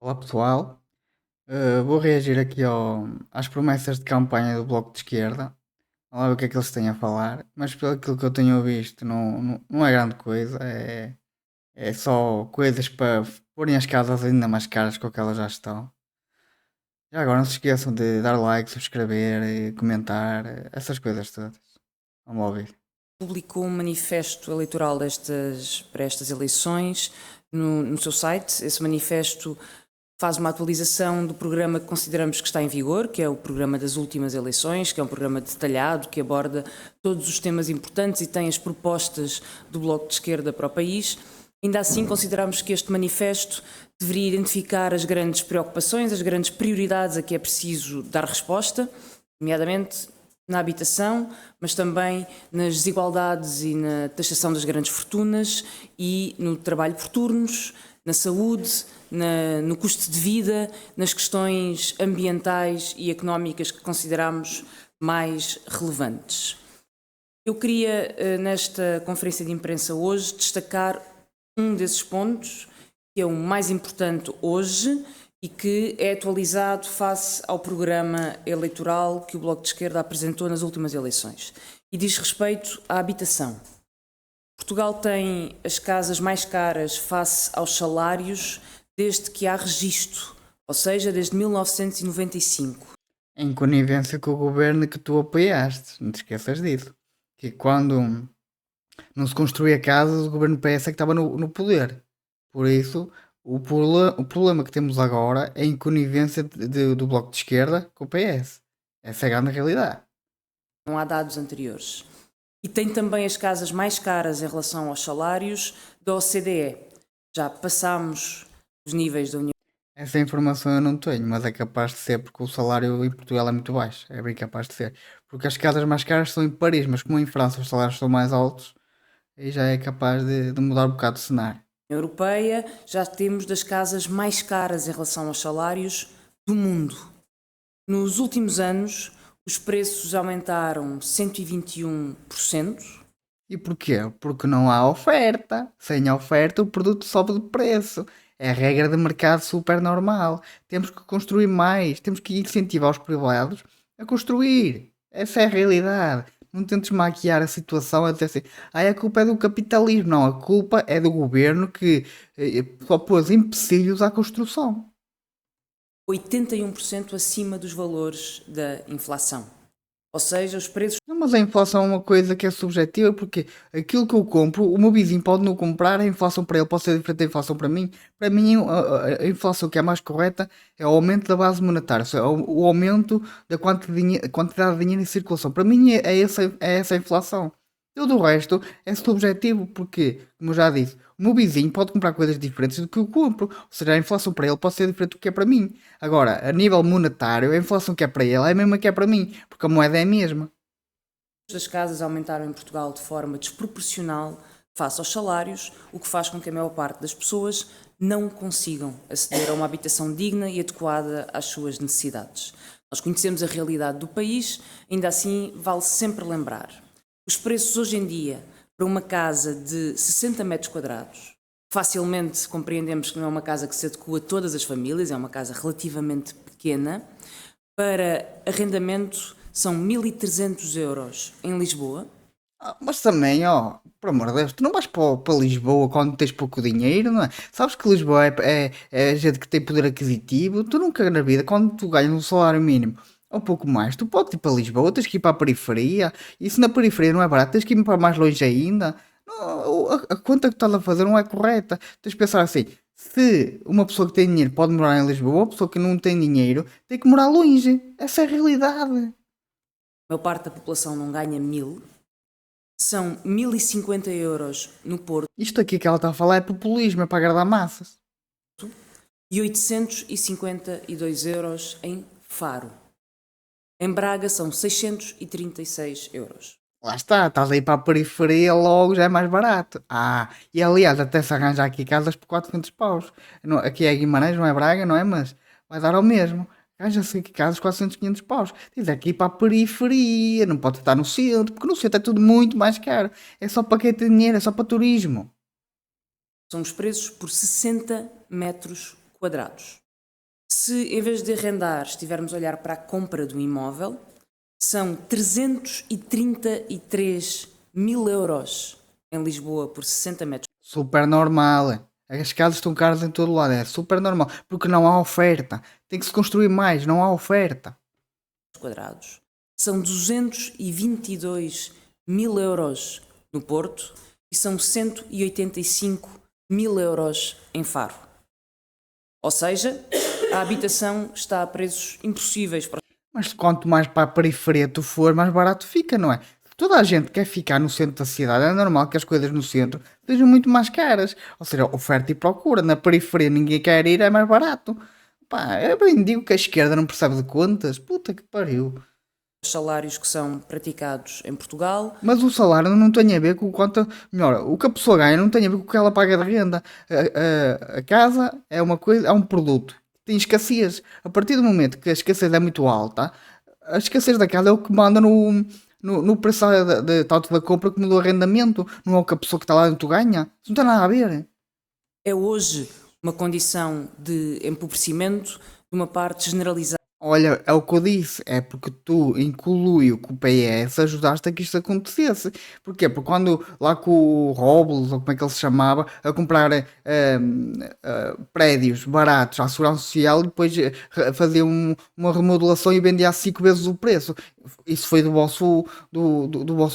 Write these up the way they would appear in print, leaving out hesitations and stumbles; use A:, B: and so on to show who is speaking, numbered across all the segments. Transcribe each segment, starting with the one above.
A: Olá pessoal, vou reagir aqui às promessas de campanha do Bloco de Esquerda. Vamos lá ver o que é que eles têm a falar, mas pelo aquilo que eu tenho visto não é grande coisa, é só coisas para porem as casas ainda mais caras do que elas já estão. Já agora não se esqueçam de dar like, subscrever e comentar, essas coisas todas. Vamos lá ouvir.
B: Publicou um manifesto eleitoral para estas eleições no seu site. Esse manifesto faz uma atualização do programa que consideramos que está em vigor, que é o programa das últimas eleições, que é um programa detalhado, que aborda todos os temas importantes e tem as propostas do Bloco de Esquerda para o país. Ainda assim, consideramos que este manifesto deveria identificar as grandes preocupações, as grandes prioridades a que é preciso dar resposta, nomeadamente na habitação, mas também nas desigualdades e na taxação das grandes fortunas e no trabalho por turnos, na saúde, no custo de vida, nas questões ambientais e económicas que consideramos mais relevantes. Eu queria, nesta conferência de imprensa hoje, destacar um desses pontos, que é o mais importante hoje e que é atualizado face ao programa eleitoral que o Bloco de Esquerda apresentou nas últimas eleições. E diz respeito à habitação. Portugal tem as casas mais caras face aos salários desde que há registro, ou seja, desde 1995.
A: Em conivência com o governo que tu apoiaste, não te esqueças disso. Que quando não se construía casas, o governo PS é que estava no poder. Por isso, o problema que temos agora é a inconivência do Bloco de Esquerda com o PS. Essa é a grande realidade.
B: Não há dados anteriores. E tem também as casas mais caras em relação aos salários da OCDE. Já passámos os níveis da União.
A: Essa informação eu não tenho, mas é capaz de ser porque o salário em Portugal é muito baixo. É bem capaz de ser. Porque as casas mais caras são em Paris, mas como em França os salários são mais altos, aí já é capaz de mudar um bocado o cenário.
B: Europeia, já temos das casas mais caras em relação aos salários do mundo. Nos últimos anos, os preços aumentaram 121%.
A: E porquê? Porque não há oferta. Sem oferta, o produto sobe de preço. É a regra de mercado super normal. Temos que construir mais, temos que incentivar os privados a construir. Essa é a realidade. Não tentes maquiar a situação a dizer assim, a culpa é do capitalismo. Não, a culpa é do governo que só pôs empecilhos à construção.
B: 81% acima dos valores da inflação. Ou seja, os preços.
A: Não, mas a inflação é uma coisa que é subjetiva porque aquilo que eu compro, o meu vizinho pode não comprar, a inflação para ele pode ser diferente da inflação para mim. Para mim, a inflação que é mais correta é o aumento da base monetária, ou seja, o aumento da quantidade de dinheiro em circulação. Para mim é essa a inflação. Tudo o resto é subjetivo porque, como eu já disse, o meu vizinho pode comprar coisas diferentes do que eu compro. Ou seja, a inflação para ele pode ser diferente do que é para mim. Agora, a nível monetário, a inflação que é para ele é a mesma que é para mim, porque a moeda é a mesma.
B: Das casas aumentaram em Portugal de forma desproporcional face aos salários, o que faz com que a maior parte das pessoas não consigam aceder a uma habitação digna e adequada às suas necessidades. Nós conhecemos a realidade do país, ainda assim vale sempre lembrar. Os preços hoje em dia para uma casa de 60 metros quadrados, facilmente compreendemos que não é uma casa que se adequa a todas as famílias, é uma casa relativamente pequena, para arrendamento são 1.300 euros em Lisboa.
A: Mas também, ó, por amor de Deus, tu não vais para Lisboa quando tens pouco dinheiro, não é? Sabes que Lisboa é gente que tem poder aquisitivo. Tu nunca na vida, quando tu ganhas um salário mínimo ou pouco mais, tu podes ir para Lisboa, tens que ir para a periferia. E se na periferia não é barato, tens que ir para mais longe ainda. Não, a conta que estás a fazer não é correta. Tens de pensar assim: se uma pessoa que tem dinheiro pode morar em Lisboa, uma pessoa que não tem dinheiro tem que morar longe. Essa é a realidade.
B: A maior parte da população não ganha 1.000, são 1.050 euros no Porto
A: Isto aqui que ela está a falar é populismo, é para agradar massas.
B: e 852 euros em Faro. Em Braga são 636 euros.
A: Lá está, estás aí para a periferia, logo já é mais barato. E aliás, até se arranja aqui casas por 400 paus. Aqui é Guimarães, não é Braga, não é? Mas vai dar ao mesmo. Arranja-se aqui casas 400, 500 paus. Diz aqui para a periferia, não pode estar no centro, porque no centro é tudo muito mais caro. É só para quem tem dinheiro, é só para turismo.
B: São os preços por 60 metros quadrados. Se em vez de arrendar estivermos a olhar para a compra do imóvel, são 333 mil euros em Lisboa por 60 metros
A: Super normal. As casas estão caras em todo lado. É super normal. Porque não há oferta. Tem que se construir mais. Não há oferta.
B: quadrados. São 222 mil euros no Porto e são 185 mil euros em Faro. Ou seja, a habitação está a preços impossíveis para
A: Mas quanto mais para a periferia tu for, mais barato fica, não é? Toda a gente quer ficar no centro da cidade. É normal que as coisas no centro sejam muito mais caras. Ou seja, oferta e procura. Na periferia ninguém quer ir, é mais barato. Pá, eu bem digo que a esquerda não percebe de contas. Puta que pariu.
B: os salários que são praticados em Portugal.
A: Mas o salário não tem a ver com o quanto. Melhor, o que a pessoa ganha não tem a ver com o que ela paga de renda. A casa é uma coisa, é um produto. Tem escassez. A partir do momento que a escassez é muito alta, a escassez da casa é o que manda no preço tanto da compra como do arrendamento. Não é o que a pessoa que está lá dentro ganha. Isso não tem nada a ver.
B: É hoje uma condição de empobrecimento de uma parte generalizada
A: Olha, é o que eu disse, é porque tu, em conluio com o PS, ajudaste a que isto acontecesse. Porquê? Porque quando lá com o Robles, ou como é que ele se chamava, a comprar prédios baratos à Segurança Social e depois fazia uma remodelação e vendia a 5 vezes o preço. Isso foi do vosso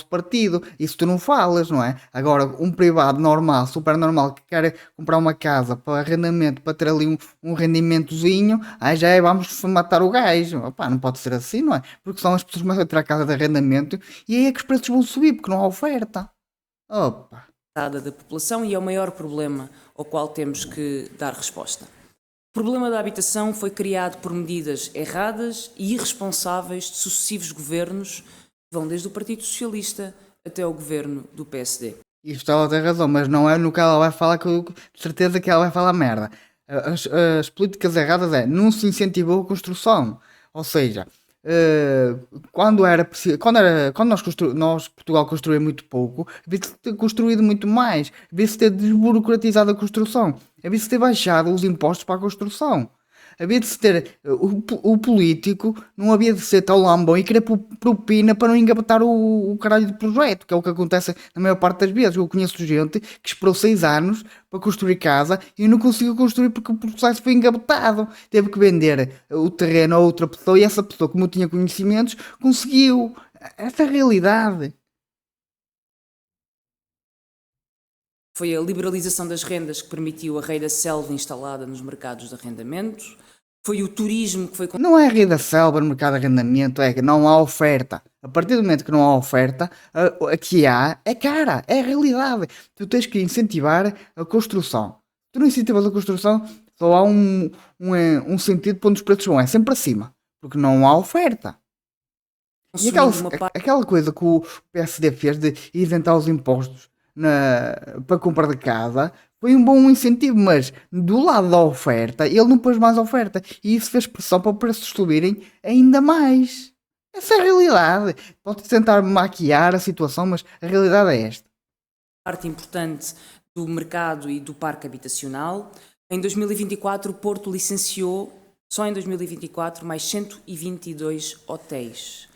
A: partido. Isso tu não falas, não é? Agora, um privado normal, super normal, que quer comprar uma casa para arrendamento, para ter ali um rendimentozinho, aí já é, vamos matar o gajo. Opá, não pode ser assim, não é? Porque senão as pessoas começam a ter a casa de arrendamento e aí é que os preços vão subir, porque não há oferta. Opa.
B: da população e é o maior problema ao qual temos que dar resposta. O problema da habitação foi criado por medidas erradas e irresponsáveis de sucessivos governos, que vão desde o Partido Socialista até o governo do PSD.
A: Isto ela tem razão, mas não é no que ela vai falar que eu de certeza que ela vai falar merda. As políticas erradas é não se incentivou a construção. Ou seja, quando era preciso, quando nós Portugal construía muito pouco, devia-se ter construído muito mais, devia-se ter desburocratizado a construção, devia-se ter baixado os impostos para a construção. Havia de se ter o político, não havia de ser tão lambão e querer propina para não engavetar o caralho do projeto, que é o que acontece na maior parte das vezes. Eu conheço gente que esperou 6 anos para construir casa e não conseguiu construir porque o processo foi engavetado. Teve que vender o terreno a outra pessoa e essa pessoa, como tinha conhecimentos, conseguiu. Essa é a realidade.
B: Foi a liberalização das rendas que permitiu a rei da selva instalada nos mercados de arrendamento. Foi o turismo que foi...
A: Não é a rei da selva no mercado de arrendamento, é que não há oferta. A partir do momento que não há oferta, a que há é cara, é a realidade. Tu tens que incentivar a construção. Tu não incentivas a construção, só há um sentido para onde os preços vão, é sempre acima, porque não há oferta. E aquela coisa que o PSD fez de isentar os impostos para compra de casa foi um bom incentivo, mas do lado da oferta ele não pôs mais oferta e isso fez pressão para os preços subirem ainda mais. Essa é a realidade. Pode tentar maquiar a situação, mas a realidade é esta.
B: Parte importante do mercado e do parque habitacional. Em 2024, o Porto licenciou, só em 2024, mais 122 hotéis.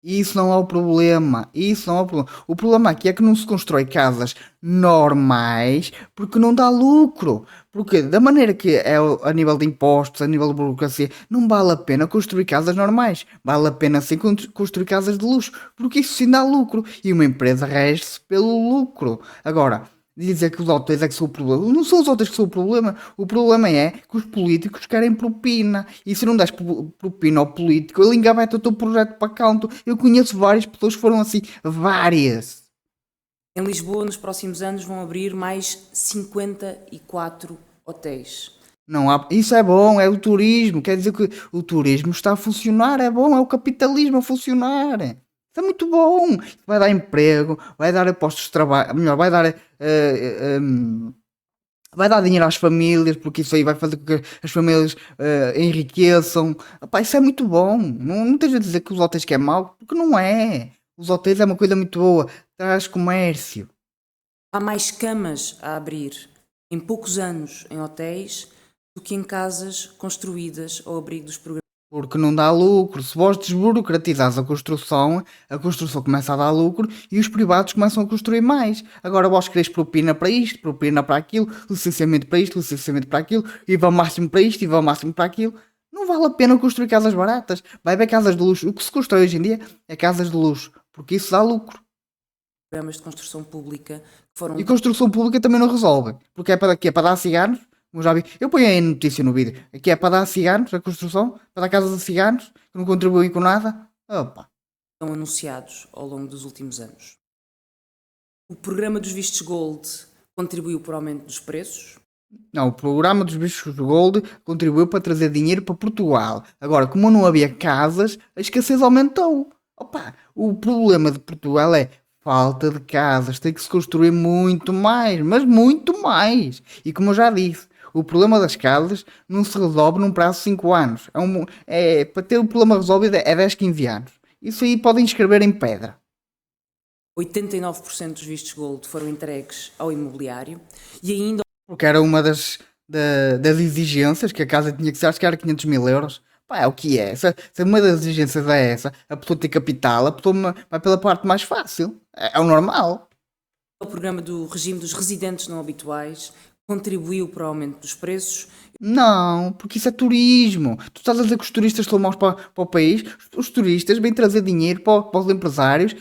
A: Isso não é o problema. Isso não é o problema. O problema aqui é que não se constrói casas normais porque não dá lucro. Porque da maneira que é a nível de impostos, a nível de burocracia, não vale a pena construir casas normais. Vale a pena sim construir casas de luxo. Porque isso sim dá lucro. E uma empresa rege-se pelo lucro. Agora, dizer que os hotéis é que são o problema. Não são os hotéis que são o problema. O problema é que os políticos querem propina. E se não des propina ao político, ele engaveta o teu projeto para canto. Eu conheço várias pessoas que foram assim. Várias.
B: Em Lisboa, nos próximos anos, vão abrir mais 54 hotéis.
A: Não há, isso é bom, é o turismo. Quer dizer que o turismo está a funcionar. É bom, é o capitalismo a funcionar. Isso é muito bom. Vai dar emprego, vai dar postos de trabalho, melhor, vai dar dinheiro às famílias, porque isso aí vai fazer com que as famílias enriqueçam. Epá, isso é muito bom. Não esteja a dizer que os hotéis que é mau, porque não é. Os hotéis é uma coisa muito boa. Traz comércio.
B: Há mais camas a abrir em poucos anos em hotéis do que em casas construídas ao abrigo dos programas.
A: Porque não dá lucro. Se vós desburocratizares a construção começa a dar lucro e os privados começam a construir mais. Agora vós quereis propina para isto, propina para aquilo, licenciamento para isto, licenciamento para aquilo, IVA máximo para isto, IVA máximo para aquilo. Não vale a pena construir casas baratas. Vai ver casas de luxo. O que se constrói hoje em dia é casas de luxo, porque isso dá lucro.
B: Programas de construção pública que foram
A: E construção pública também não resolve. Porque é para quê? É para dar ciganos? Como já vi. Eu ponho aí a notícia no vídeo. Aqui é para dar ciganos, a construção, para dar casas a ciganos, que não contribuem com nada. Opa.
B: anunciados ao longo dos últimos anos. O programa dos vistos Gold contribuiu para o aumento dos preços.
A: Não, o programa dos bichos Gold contribuiu para trazer dinheiro para Portugal. Agora, como não havia casas, a escassez aumentou. Opa, o problema de Portugal é falta de casas. Tem que se construir muito mais, mas muito mais. E como eu já disse, o problema das casas não se resolve num prazo de 5 anos. Para ter o problema resolvido é 10, 15 anos. Isso aí podem escrever em pedra.
B: 89% dos vistos Gold foram entregues ao imobiliário e ainda
A: Porque era uma das exigências que a casa tinha que ser, acho que era 500 mil euros. Pá, é o que é. Se uma das exigências é essa, a pessoa tem capital, a pessoa vai pela parte mais fácil. É o normal.
B: o programa do regime dos residentes não habituais contribuiu para o aumento dos preços.
A: Não, porque isso é turismo. Tu estás a dizer que os turistas são maus para o país. Os turistas vêm trazer dinheiro para os empresários,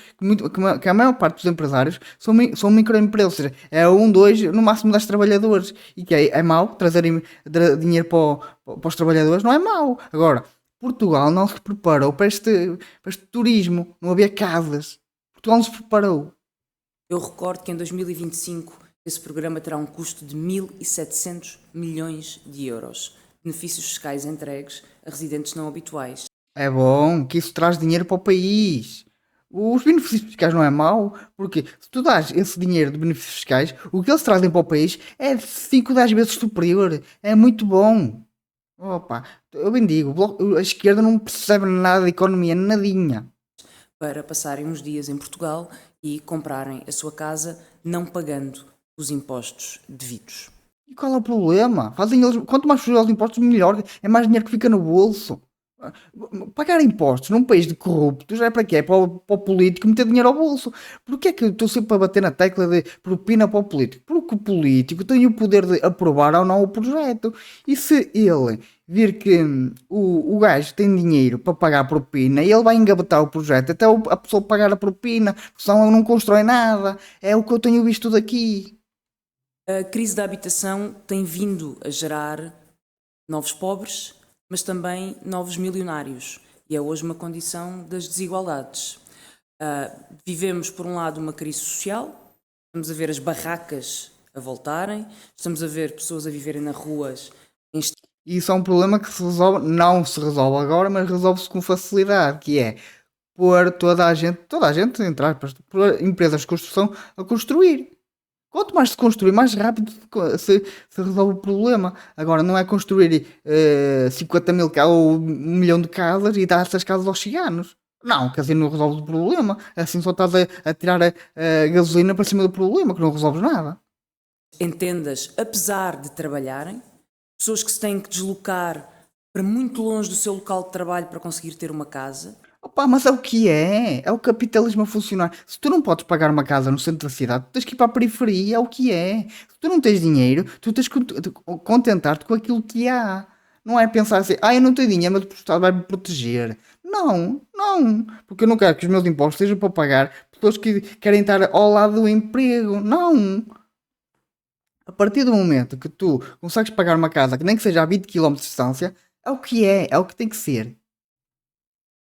A: que a maior parte dos empresários são microempresas, ou seja, é um, dois, no máximo 10 trabalhadores. E que é mau trazerem dinheiro para os trabalhadores, não é mau. Agora, Portugal não se preparou para este turismo, não havia casas. Portugal não se preparou.
B: Eu recordo que em 2025 esse programa terá um custo de 1.700 milhões de euros. Benefícios fiscais entregues a residentes não habituais.
A: É bom que isso traz dinheiro para o país. Os benefícios fiscais não é mau, porque se tu dás esse dinheiro de benefícios fiscais, o que eles trazem para o país é de 5, 10 vezes superior. É muito bom. Opa, eu bem digo, a esquerda não percebe nada de economia, nadinha.
B: Para passarem uns dias em Portugal e comprarem a sua casa não pagando os impostos devidos.
A: E qual é o problema? Fazem eles, quanto mais fugir aos impostos, melhor. É mais dinheiro que fica no bolso. Pagar impostos num país de corruptos é para quê? É para o político meter dinheiro ao bolso. Porquê é que eu estou sempre a bater na tecla de propina para o político? Porque o político tem o poder de aprovar ou não o projeto. E se ele vir que o gajo tem dinheiro para pagar a propina, ele vai engavetar o projeto até a pessoa pagar a propina, porque senão ele não constrói nada. É o que eu tenho visto daqui.
B: A crise da habitação tem vindo a gerar novos pobres, mas também novos milionários. E é hoje uma condição das desigualdades. Vivemos, por um lado, uma crise social, estamos a ver as barracas a voltarem, estamos a ver pessoas a viverem nas ruas.
A: E isso é um problema que se resolve, não se resolve agora, mas resolve-se com facilidade, que é pôr toda a gente, entre aspas, pôr empresas de construção a construir. Quanto mais se construir, mais rápido se resolve o problema. Agora, não é construir 50 mil ou 1 milhão de casas e dar essas casas aos ciganos. Não, quer dizer, não resolve o problema. Assim só estás a tirar a gasolina para cima do problema, que não resolves nada.
B: Em tendas, apesar de trabalharem, pessoas que se têm que deslocar para muito longe do seu local de trabalho para conseguir ter uma casa.
A: Opa, mas é o que é? É o capitalismo a funcionar. Se tu não podes pagar uma casa no centro da cidade, tu tens que ir para a periferia, é o que é. Se tu não tens dinheiro, tu tens que contentar-te com aquilo que há. Não é pensar assim, eu não tenho dinheiro, mas o Estado vai me proteger. Não, não. Porque eu não quero que os meus impostos sejam para pagar pessoas que querem estar ao lado do emprego. Não. A partir do momento que tu consegues pagar uma casa, que nem que seja a 20 km de distância, é o que tem que ser.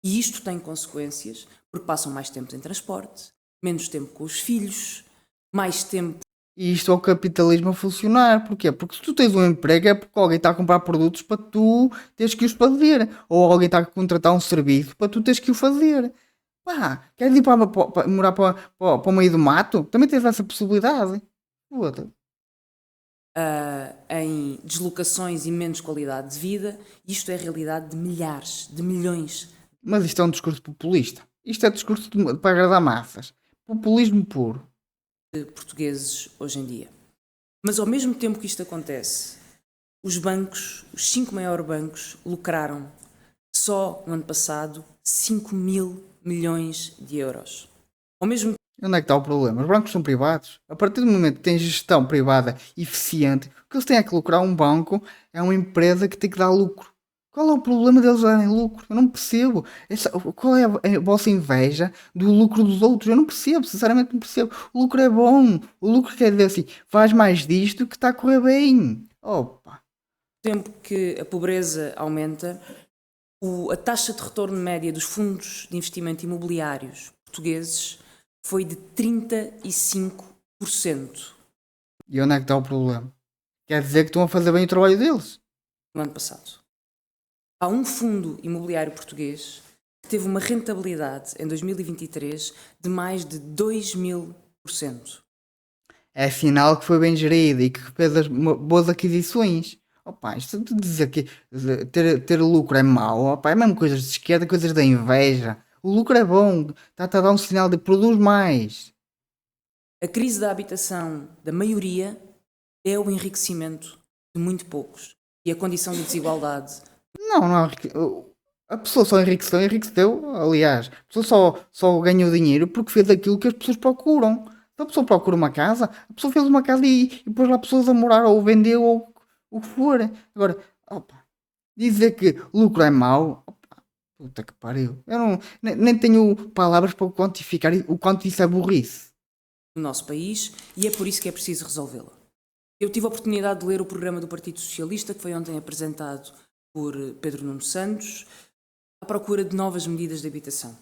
B: E isto tem consequências, porque passam mais tempo em transporte, menos tempo com os filhos, mais tempo.
A: E isto é o capitalismo a funcionar. Porquê? Porque se tu tens um emprego é porque alguém está a comprar produtos para tu teres que os fazer. Ou alguém está a contratar um serviço para tu teres que o fazer. Pá, queres ir morar para o meio do mato? Também tens essa possibilidade. Foda.
B: Em deslocações e menos qualidade de vida, isto é a realidade de milhares, de milhões
A: Mas isto é um discurso populista. Isto é discurso para agradar massas. Populismo puro.
B: de portugueses hoje em dia. Mas ao mesmo tempo que isto acontece, os bancos, os 5 maiores bancos, lucraram só no ano passado 5 mil milhões de euros. Ao mesmo
A: Onde é que está o problema? Os bancos são privados. A partir do momento que tem gestão privada eficiente, o que eles têm é que lucrar. Um banco é uma empresa que tem que dar lucro. Qual é o problema deles darem lucro? Eu não percebo. Qual é a vossa inveja do lucro dos outros? Eu não percebo, sinceramente não percebo. O lucro é bom. O lucro quer dizer assim, faz mais disto que está a correr bem. Opa.
B: tempo que a pobreza aumenta, a taxa de retorno média dos fundos de investimento imobiliários portugueses foi de 35%
A: E onde é que está o problema? Quer dizer que estão a fazer bem o trabalho deles.
B: no ano passado. Há um fundo imobiliário português que teve uma rentabilidade em 2023 de mais de 2000%.
A: É sinal que foi bem gerido e que fez as boas aquisições. Opa, isto de dizer que ter lucro é mau, opa, é mesmo coisas de esquerda, coisas da inveja. O lucro é bom, está a dar um sinal de produz mais.
B: A crise da habitação da maioria é o enriquecimento de muito poucos e a condição de desigualdade.
A: Não, a pessoa só enriqueceu, aliás, a pessoa só ganhou dinheiro porque fez aquilo que as pessoas procuram. Se a pessoa procura uma casa, a pessoa fez uma casa e pôs lá pessoas a morar, ou vendeu, ou o que for. Agora, opa, dizer que lucro é mau, opa, puta que pariu. Eu não, nem tenho palavras para quantificar o quanto isso é burrice.
B: No nosso país e é por isso que é preciso resolvê-la. Eu tive a oportunidade de ler o programa do Partido Socialista, que foi ontem apresentado por Pedro Nuno Santos, à procura de novas medidas de habitação.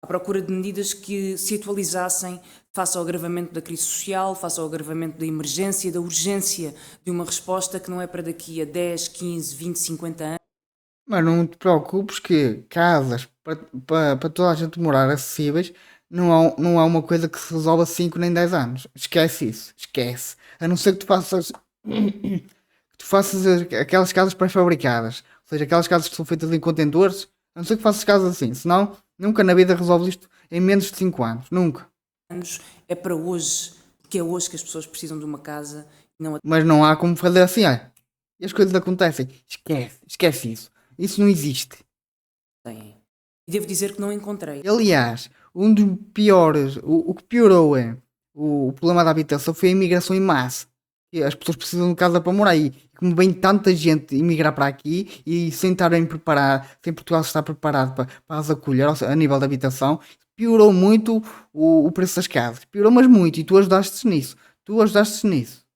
B: À procura de medidas que se atualizassem face ao agravamento da crise social, face ao agravamento da emergência, da urgência de uma resposta que não é para daqui a 10, 15, 20, 50 anos.
A: Mas não te preocupes que casas para toda a gente morar acessíveis não há uma coisa que se resolva 5 nem 10 anos. Esquece isso. Esquece. A não ser que tu faças, que tu faças aquelas casas pré-fabricadas. Ou seja, aquelas casas que são feitas em contentores. A não ser que faças casas assim. Senão, nunca na vida resolves isto em menos de 5 anos. Nunca.
B: É para hoje, porque é hoje que as pessoas precisam de uma casa e não a
A: Mas não há como fazer assim, olha. E as coisas acontecem. Esquece isso. Isso não existe.
B: têm. E devo dizer que não encontrei.
A: Aliás, um dos piores, o que piorou é o problema da habitação foi a imigração em massa. E as pessoas precisam de casa para morar. E como vem tanta gente imigrar para aqui e sem estarem preparados, sem Portugal estar preparado para as acolher a nível da habitação, piorou muito o preço das casas. Piorou, mas muito. E tu ajudaste nisso. Tu ajudaste nisso.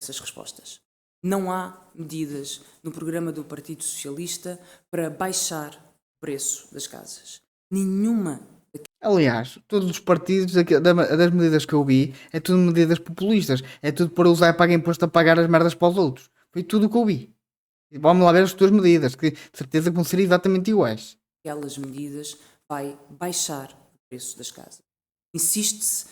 B: Essas respostas. Não há medidas no programa do Partido Socialista para baixar o preço das casas. Nenhuma.
A: Aliás, todos os partidos das medidas que eu vi é tudo medidas populistas. É tudo para usar pagar imposto a pagar as merdas para os outros. Foi tudo o que eu vi. E vamos lá ver as tuas medidas, que de certeza vão ser exatamente iguais.
B: Aquelas medidas vai baixar o preço das casas. Insiste-se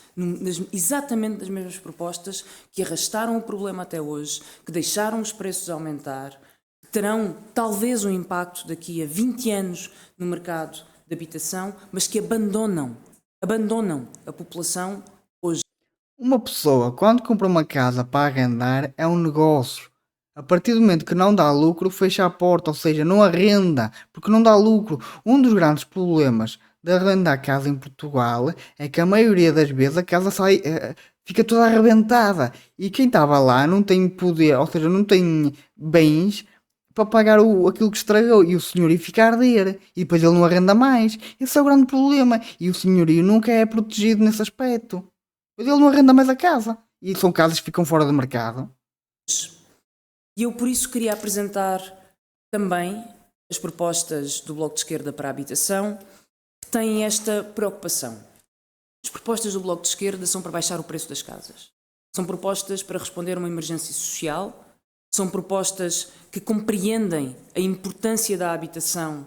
B: exatamente nas mesmas propostas que arrastaram o problema até hoje, que deixaram os preços aumentar, que terão talvez um impacto daqui a 20 anos no mercado de habitação, mas que abandonam a população hoje.
A: Uma pessoa, quando compra uma casa para arrendar, é um negócio. A partir do momento que não dá lucro, fecha a porta, ou seja, não arrenda, porque não dá lucro. Um dos grandes problemas de arrendar casa em Portugal é que a maioria das vezes a casa sai, fica toda arrebentada. E quem estava lá não tem poder, ou seja, não tem bens para pagar aquilo que estragou. E o senhorio fica a arder. E depois ele não arrenda mais. Esse é o grande problema. E o senhorio nunca é protegido nesse aspecto. Pois ele não arrenda mais a casa. E são casas que ficam fora do mercado.
B: E eu por isso queria apresentar também as propostas do Bloco de Esquerda para a habitação, que têm esta preocupação. As propostas do Bloco de Esquerda são para baixar o preço das casas. São propostas para responder a uma emergência social. São propostas que compreendem a importância da habitação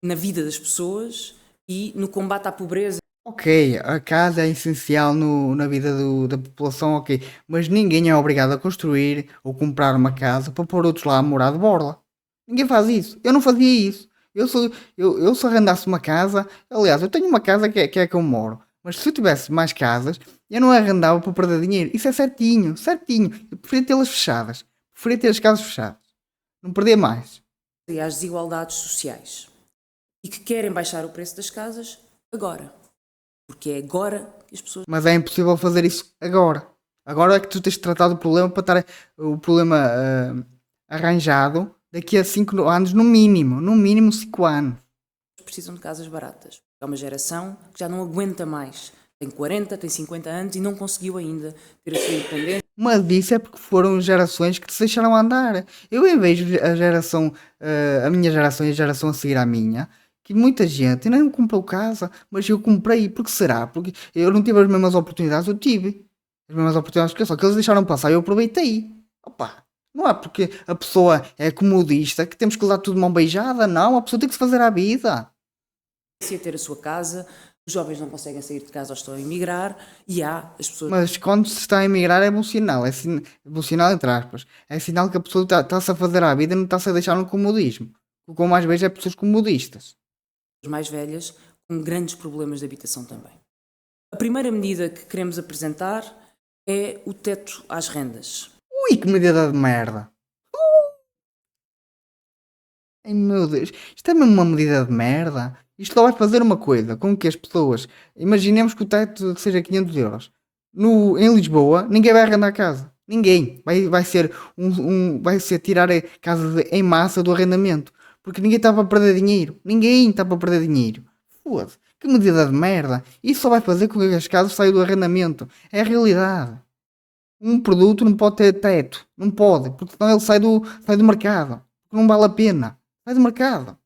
B: na vida das pessoas e no combate à pobreza.
A: Ok, a casa é essencial na vida da população, ok. Mas ninguém é obrigado a construir ou comprar uma casa para pôr outros lá a morar de borla. Ninguém faz isso. Eu não fazia isso. Eu se arrendasse uma casa, aliás, eu tenho uma casa que é que eu moro. Mas se eu tivesse mais casas, eu não arrendava para perder dinheiro. Isso é certinho, certinho. Eu preferia tê-las fechadas. Preferia ter as casas fechadas. Não perder mais.
B: E às desigualdades sociais. E que querem baixar o preço das casas agora. Porque é agora que as pessoas...
A: Mas é impossível fazer isso agora. Agora é que tu tens de tratar do problema para estar o problema arranjado daqui a 5 anos, no mínimo. No mínimo 5 anos.
B: precisam de casas baratas. É uma geração que já não aguenta mais. Tem 40, tem 50 anos e não conseguiu ainda ter a sua independência.
A: Mas isso é porque foram gerações que se deixaram andar. Eu vejo a geração, a minha geração e a geração a seguir à minha, que muita gente ainda não comprou casa, mas eu comprei. Por que será? Porque eu não tive as mesmas oportunidades, eu tive as mesmas oportunidades que eu, só que eles deixaram passar e eu aproveitei. Opa, não é porque a pessoa é comodista que temos que lhe dar tudo de mão beijada, não. A pessoa tem que se fazer à vida.
B: Ter a sua casa, os jovens não conseguem sair de casa ou estão a emigrar e há as pessoas...
A: Mas quando se está a emigrar é bom sinal, bom sinal entre aspas. É sinal que a pessoa está-se a fazer à vida e não está-se a deixar no comodismo. O que eu mais vejo é pessoas comodistas.
B: mais velhas com grandes problemas de habitação também. A primeira medida que queremos apresentar é o teto às rendas.
A: Ui, que medida de merda! Ai meu Deus, isto é mesmo uma medida de merda. Isto só vai fazer uma coisa, com que as pessoas... Imaginemos que o teto seja 500 euros. Em Lisboa, ninguém vai arrendar casa. Ninguém. Vai ser vai ser tirar a casa em massa do arrendamento. Porque ninguém está para perder dinheiro. Ninguém está para perder dinheiro. Foda-se. Que medida de merda. Isso só vai fazer com que as casas saiam do arrendamento. É a realidade. Um produto não pode ter teto. Não pode. Porque senão ele sai do mercado. Porque não vale a pena. Sai do mercado.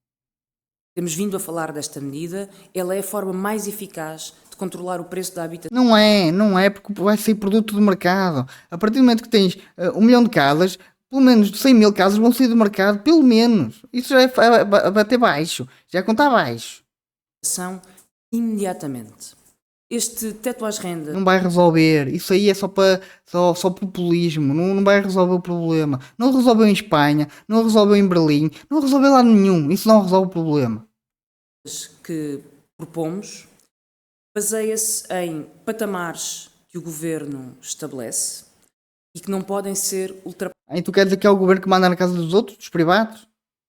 B: Temos vindo a falar desta medida, ela é a forma mais eficaz de controlar o preço da habitação.
A: Não é porque vai ser produto do mercado. A partir do momento que tens 1 milhão de casas, pelo menos 100 mil casas vão sair do mercado, pelo menos. Isso já é a bater baixo, já é contar baixo.
B: Imediatamente. Este teto às rendas
A: Não vai resolver, isso aí é só populismo, não vai resolver o problema. Não resolveu em Espanha, não resolveu em Berlim, não resolveu lá nenhum, isso não resolve o problema.
B: que propomos baseia-se em patamares que o governo estabelece e que não podem ser ultrapassados.
A: Aí tu quer dizer que é o governo que manda na casa dos outros, dos privados?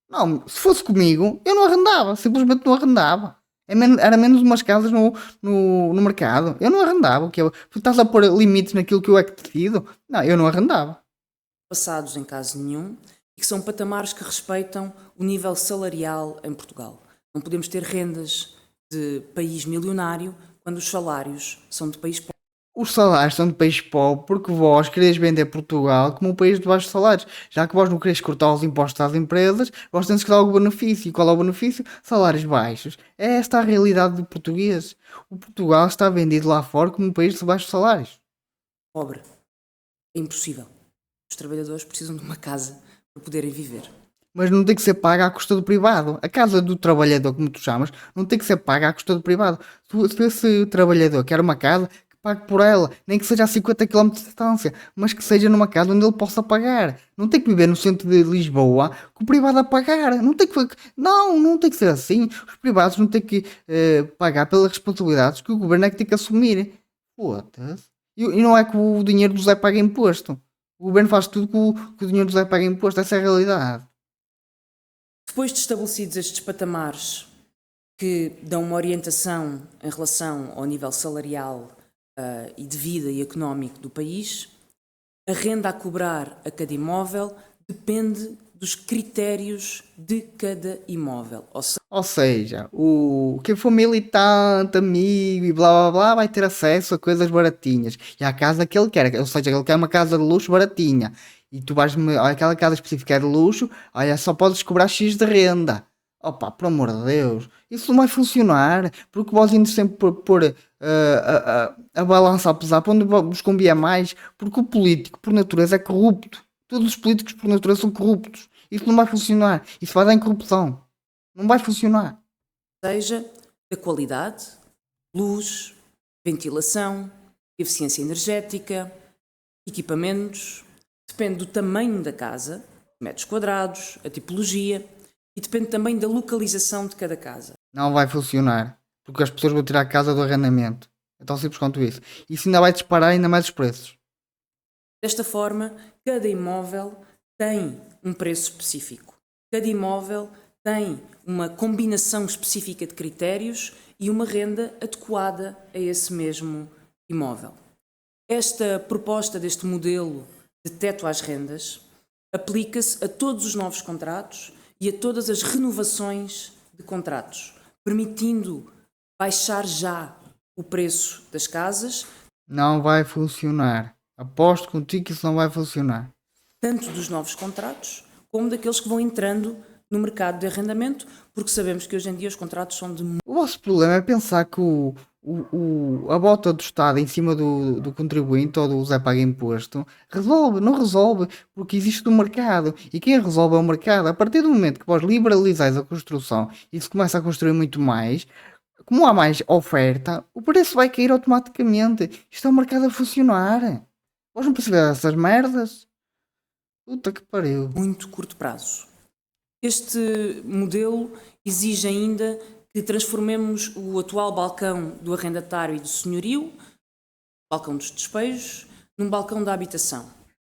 A: Não, se fosse comigo, eu não arrendava, simplesmente não arrendava. Era menos umas casas no mercado. Eu não arrendava. Tu estás a pôr limites naquilo que eu é que decido? Não, eu não arrendava.
B: Passados em caso nenhum e que são patamares que respeitam o nível salarial em Portugal. Não podemos ter rendas de país milionário quando os salários são de país pobre.
A: Os salários são de país pobre porque vós quereis vender Portugal como um país de baixos salários. Já que vós não quereis cortar os impostos às empresas, vós tens que dar algum benefício. E qual é o benefício? Salários baixos. É esta a realidade do português. O Portugal está vendido lá fora como um país de baixos salários.
B: Pobre. É impossível. Os trabalhadores precisam de uma casa para poderem viver.
A: Mas não tem que ser paga à custa do privado. A casa do trabalhador, como tu chamas, não tem que ser paga à custa do privado. Se esse trabalhador quer uma casa, que pague por ela. Nem que seja a 50 km de distância. Mas que seja numa casa onde ele possa pagar. Não tem que viver no centro de Lisboa com o privado a pagar. Não tem que ser assim. Os privados não têm que pagar pelas responsabilidades que o governo é que tem que assumir. Foda-se. E não é que o dinheiro do Zé paga imposto. O governo faz tudo que o dinheiro do Zé paga imposto. Essa é a realidade.
B: Depois de estabelecidos estes patamares que dão uma orientação em relação ao nível salarial e de vida e económico do país, a renda a cobrar a cada imóvel depende dos critérios de cada imóvel.
A: Ou seja, quem for militante, amigo e blá blá blá vai ter acesso a coisas baratinhas. E à casa que ele quer. Ou seja, ele quer uma casa de luxo baratinha. E tu vais-me, aquela casa específica é de luxo, olha, só podes cobrar X de renda. Opa, por amor de Deus, isso não vai funcionar, porque vós ainda sempre pôr a balança a pesar para onde vos convém mais, porque o político, por natureza, é corrupto. Todos os políticos, por natureza, são corruptos. Isso não vai funcionar. Isso vai dar em corrupção. Não vai funcionar.
B: Seja da qualidade, luz, ventilação, eficiência energética, equipamentos. Depende do tamanho da casa, metros quadrados, a tipologia e depende também da localização de cada casa.
A: Não vai funcionar, porque as pessoas vão tirar a casa do arrendamento. É tão simples quanto isso. Isso ainda vai disparar ainda mais os preços.
B: Desta forma, cada imóvel tem um preço específico. Cada imóvel tem uma combinação específica de critérios e uma renda adequada a esse mesmo imóvel. Esta proposta deste modelo de teto às rendas aplica-se a todos os novos contratos e a todas as renovações de contratos, permitindo baixar já o preço das casas,
A: Não vai funcionar. Aposto contigo que isso não vai funcionar.
B: tanto dos novos contratos como daqueles que vão entrando no mercado de arrendamento, porque sabemos que hoje em dia os contratos são de...
A: O vosso problema é pensar que a bota do Estado em cima do contribuinte ou do Zé Paga Imposto resolve, não resolve, porque existe o mercado e quem resolve é o mercado. A partir do momento que vós liberalizais a construção e se começa a construir muito mais, como há mais oferta, o preço vai cair automaticamente. Isto é o mercado a funcionar. Vós não perceberam essas merdas? Puta que pariu.
B: muito curto prazo. Este modelo exige ainda que transformemos o atual balcão do arrendatário e do senhorio, balcão dos despejos, num balcão da habitação.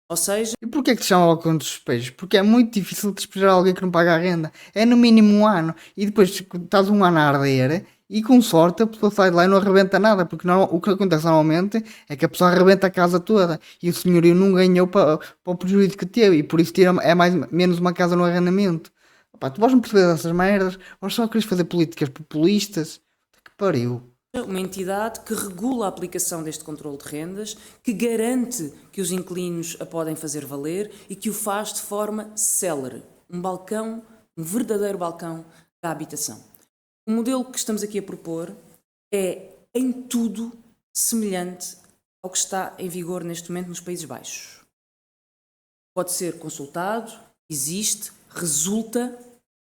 B: Ou seja,
A: E porquê que te chama balcão de despejo? Porque é muito difícil despejar alguém que não paga a renda. É no mínimo um ano. E depois estás um ano a arder e com sorte a pessoa sai de lá e não arrebenta nada. Porque o que acontece normalmente é que a pessoa arrebenta a casa toda. E o senhorio não ganhou para o prejuízo que teve. E por isso tira, menos uma casa no arrendamento. Opa, tu vais não perceber dessas merdas. Vós só queres fazer políticas populistas. Que pariu.
B: uma entidade que regula a aplicação deste controle de rendas, que garante que os inquilinos a podem fazer valer e que o faz de forma célere. Um balcão, um verdadeiro balcão da habitação. O modelo que estamos aqui a propor é, em tudo, semelhante ao que está em vigor neste momento nos Países Baixos. Pode ser consultado, existe, resulta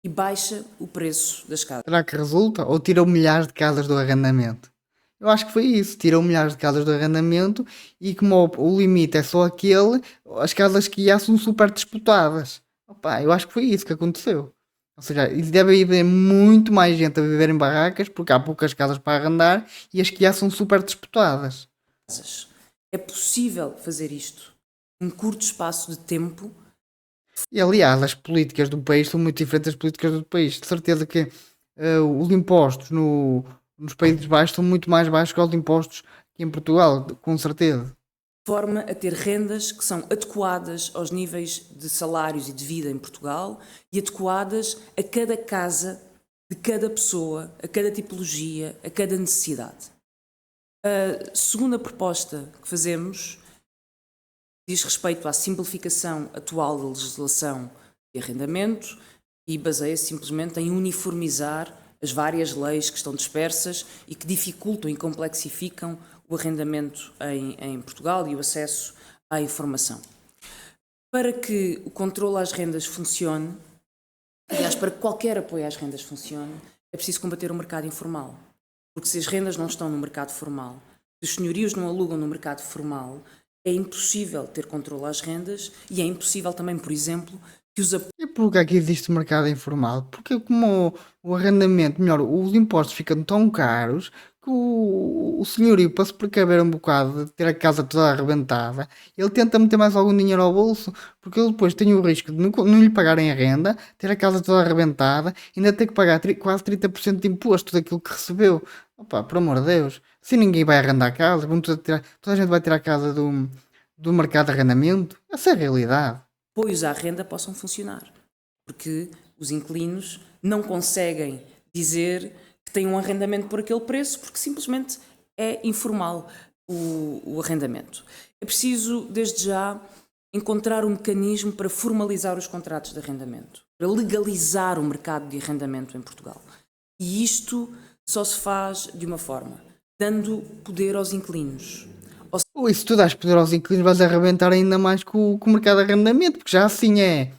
B: e baixa o preço das casas.
A: Será que resulta? Ou tirou milhares de casas do arrendamento? Eu acho que foi isso. Tirou milhares de casas do arrendamento e como o limite é só aquele, as casas que ia são super disputadas. Opa, eu acho que foi isso que aconteceu. Ou seja, deve haver muito mais gente a viver em barracas porque há poucas casas para arrendar e as que há são super disputadas.
B: É possível fazer isto num curto espaço de tempo.
A: E aliás, as políticas do país são muito diferentes das políticas do país. De certeza que os impostos nos Países Baixos são muito mais baixos que os impostos aqui em Portugal, com certeza.
B: De forma a ter rendas que são adequadas aos níveis de salários e de vida em Portugal e adequadas a cada casa, de cada pessoa, a cada tipologia, a cada necessidade. A segunda proposta que fazemos diz respeito à simplificação atual da legislação de arrendamento e baseia-se simplesmente em uniformizar as várias leis que estão dispersas e que dificultam e complexificam o arrendamento em Portugal e o acesso à informação. Para que o controle às rendas funcione, aliás, para que qualquer apoio às rendas funcione, é preciso combater o mercado informal. Porque se as rendas não estão no mercado formal, se os senhorios não alugam no mercado formal, é impossível ter controle às rendas e é impossível também, por exemplo, que os
A: E porquê é que existe mercado informal? Porque como o arrendamento, melhor, os impostos ficam tão caros que o senhorio, para se precaver um bocado de ter a casa toda arrebentada, ele tenta meter mais algum dinheiro ao bolso, porque ele depois tem o risco de não lhe pagarem a renda, ter a casa toda arrebentada, ainda ter que pagar quase 30% de imposto daquilo que recebeu. Opa, por amor de Deus, se ninguém vai arrendar casa, toda a gente vai tirar a casa do mercado de arrendamento, essa é a realidade.
B: apoios à renda possam funcionar. Porque os inquilinos não conseguem dizer que têm um arrendamento por aquele preço porque simplesmente é informal o arrendamento. É preciso, desde já, encontrar um mecanismo para formalizar os contratos de arrendamento, para legalizar o mercado de arrendamento em Portugal. E isto só se faz de uma forma, dando poder aos inquilinos.
A: Ou se tu dás poder aos inquilinos, vais arrebentar ainda mais com o mercado de arrendamento, porque já assim é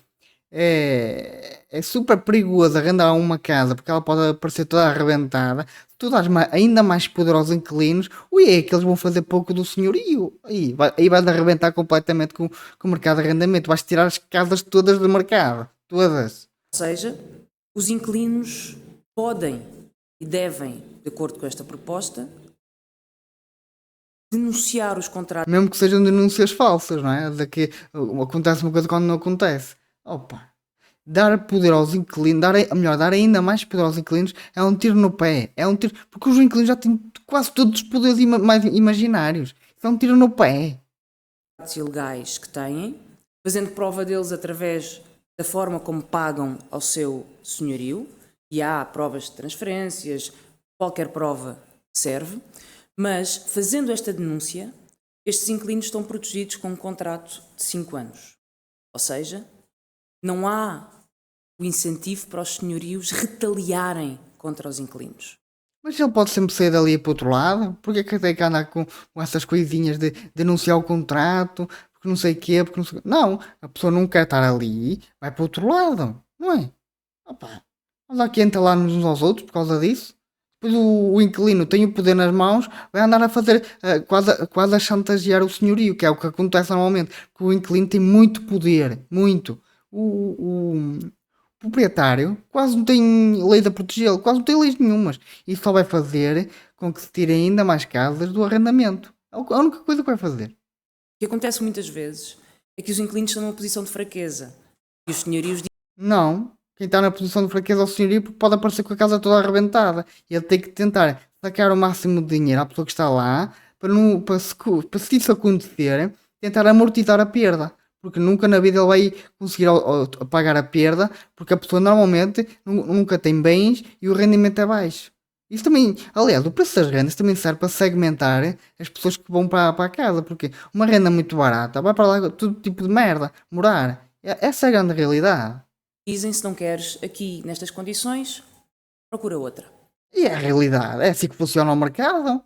A: super perigoso arrendar uma casa, porque ela pode aparecer toda arrebentada. Se tu dás ainda mais poder aos inquilinos, ui, é que eles vão fazer pouco do senhorio. Aí vais arrebentar completamente com o mercado de arrendamento. Vais tirar as casas todas do mercado. Todas.
B: Ou seja, os inquilinos podem e devem, de acordo com esta proposta, denunciar os contratos.
A: Mesmo que sejam denúncias falsas, não é? De que acontece uma coisa quando não acontece. Opa, dar poder aos inquilinos, dar ainda mais poder aos inquilinos é um tiro no pé. É um tiro, porque os inquilinos já têm quase todos os poderes mais imaginários. Isso é um tiro no pé.
B: Ilegais que têm, fazendo prova deles através da forma como pagam ao seu senhorio, e há provas de transferências, qualquer prova serve, mas fazendo esta denúncia, estes inquilinos estão protegidos com um contrato de 5 anos. Ou seja, não há o incentivo para os senhorios retaliarem contra os inquilinos.
A: Mas ele pode sempre sair dali para o outro lado. Porque é que tem que andar com essas coisinhas de denunciar o contrato? Porque não sei o quê, porque não sei o quê. Não, a pessoa não quer estar ali, vai para o outro lado, não é? Opa, anda aqui lá uns aos outros por causa disso. Depois o inquilino tem o poder nas mãos, vai andar a fazer quase a chantagear o senhorio, que é o que acontece normalmente. Porque o inquilino tem muito poder, muito. O proprietário quase não tem lei a protegê-lo, quase não tem leis nenhumas. Isso só vai fazer com que se tirem ainda mais casas do arrendamento. É a única coisa que vai fazer.
B: O que acontece muitas vezes é que os inquilinos estão numa posição de fraqueza e os senhorios
A: Não, quem está na posição de fraqueza é o senhorio, porque pode aparecer com a casa toda arrebentada. E ele tem que tentar sacar o máximo de dinheiro à pessoa que está lá, para se isso acontecer, tentar amortizar a perda. Porque nunca na vida ele vai conseguir pagar a perda, porque a pessoa normalmente nunca tem bens e o rendimento é baixo. Isso também, aliás, o preço das rendas também serve para segmentar as pessoas que vão para a casa, porque uma renda muito barata vai para lá todo tipo de merda, morar. Essa é a grande realidade.
B: dizem: se não queres aqui nestas condições, procura outra.
A: E é a realidade, é assim que funciona o mercado.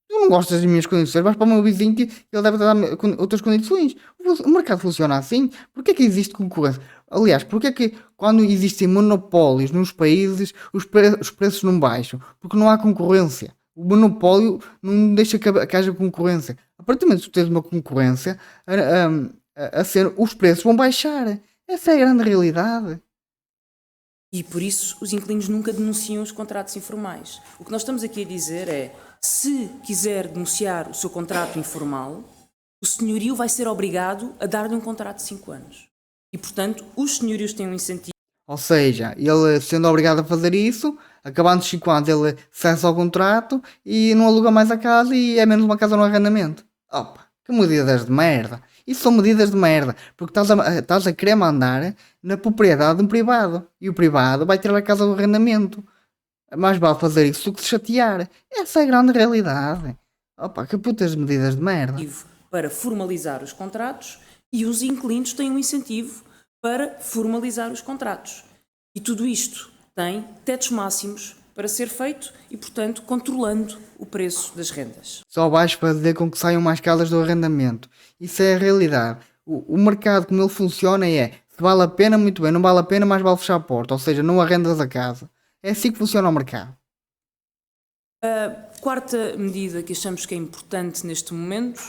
A: Tu não gostas das minhas condições, vais para o meu vizinho que ele deve dar outras condições. O mercado funciona assim. Porquê é que existe concorrência? Aliás, porquê é que quando existem monopólios nos países os preços não baixam? Porque não há concorrência. O monopólio não deixa que haja concorrência. A partir do momento que tu tens uma concorrência, os preços vão baixar. Essa é a grande realidade.
B: E por isso os inquilinos nunca denunciam os contratos informais. O que nós estamos aqui a dizer é: se quiser denunciar o seu contrato informal, o senhorio vai ser obrigado a dar-lhe um contrato de 5 anos. E, portanto, os senhorios têm um incentivo.
A: Ou seja, ele sendo obrigado a fazer isso, acabando os 5 anos, ele cessa o contrato e não aluga mais a casa e é menos uma casa no arrendamento. Opa, que medidas de merda. Isso são medidas de merda, porque estás a querer mandar na propriedade de um privado. E o privado vai tirar a casa do arrendamento. Mais vale fazer isso do que se chatear. Essa é a grande realidade. Opa, que putas de medidas de merda.
B: Para formalizar os contratos, e os inquilinos têm um incentivo para formalizar os contratos. E tudo isto tem tetos máximos para ser feito e, portanto, controlando o preço das rendas.
A: Só vais fazer com que saiam mais casas do arrendamento. Isso é a realidade. O mercado, como ele funciona, é: se vale a pena, muito bem; não vale a pena, mais vale fechar a porta. Ou seja, não arrendas a casa. É assim que funciona o mercado.
B: A quarta medida que achamos que é importante neste momento